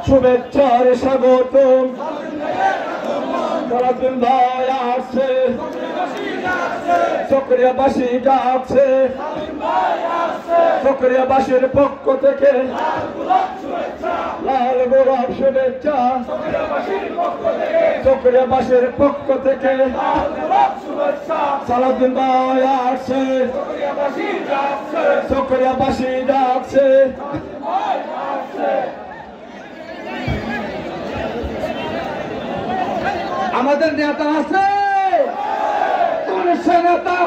শুভেচ্ছার স্বাগতম সালাউদ্দিন ভাই আসছে চকরিয়াবাসী ডাকছে চকরিয়াবাসীর পক্ষ থেকে লাল গোলাপ শুভেচ্ছা চকরিয়াবাসীর পক্ষ থেকে সালাউদ্দিন ভাই আসছে চকরিয়াবাসী ডাকছে আমাদের নেতা আছে সে নেতা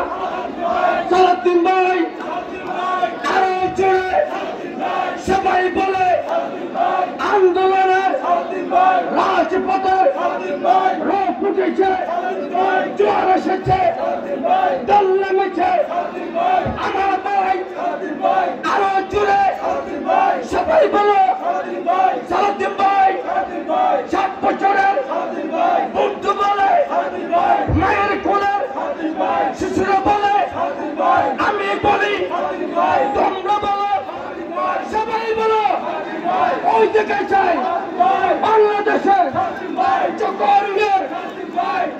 সালাউদ্দিন ভাই আরো জোরে সবাই বলে আন্দোলনের রাজপথে রোগ উঠেছে জোয়ার এসেছে দল নেমেছে আমার ভাই আরো জোরে সবাই বলো সালাউদ্দিন ভাই 60 বছরের বুদ্ধ বলে মায়ের কোলের শিশুরা বলে আমি বলি তোমরা বলো সবাই বলো ওই দিকে চাই বাংলাদেশের চকরিয়ার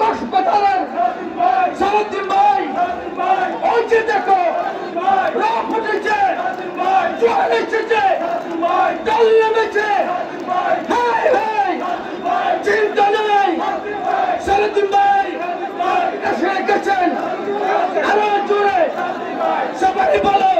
হাসপাতালের সালাউদ্দিন ভাই ওই যে দেখো রোগ উঠেছে জোয়ার এসেছে দল নেমেছে চিন্তা নেই সালাউদ্দিন ভাই এসে গেছেন আরো জোরে সবাই বলো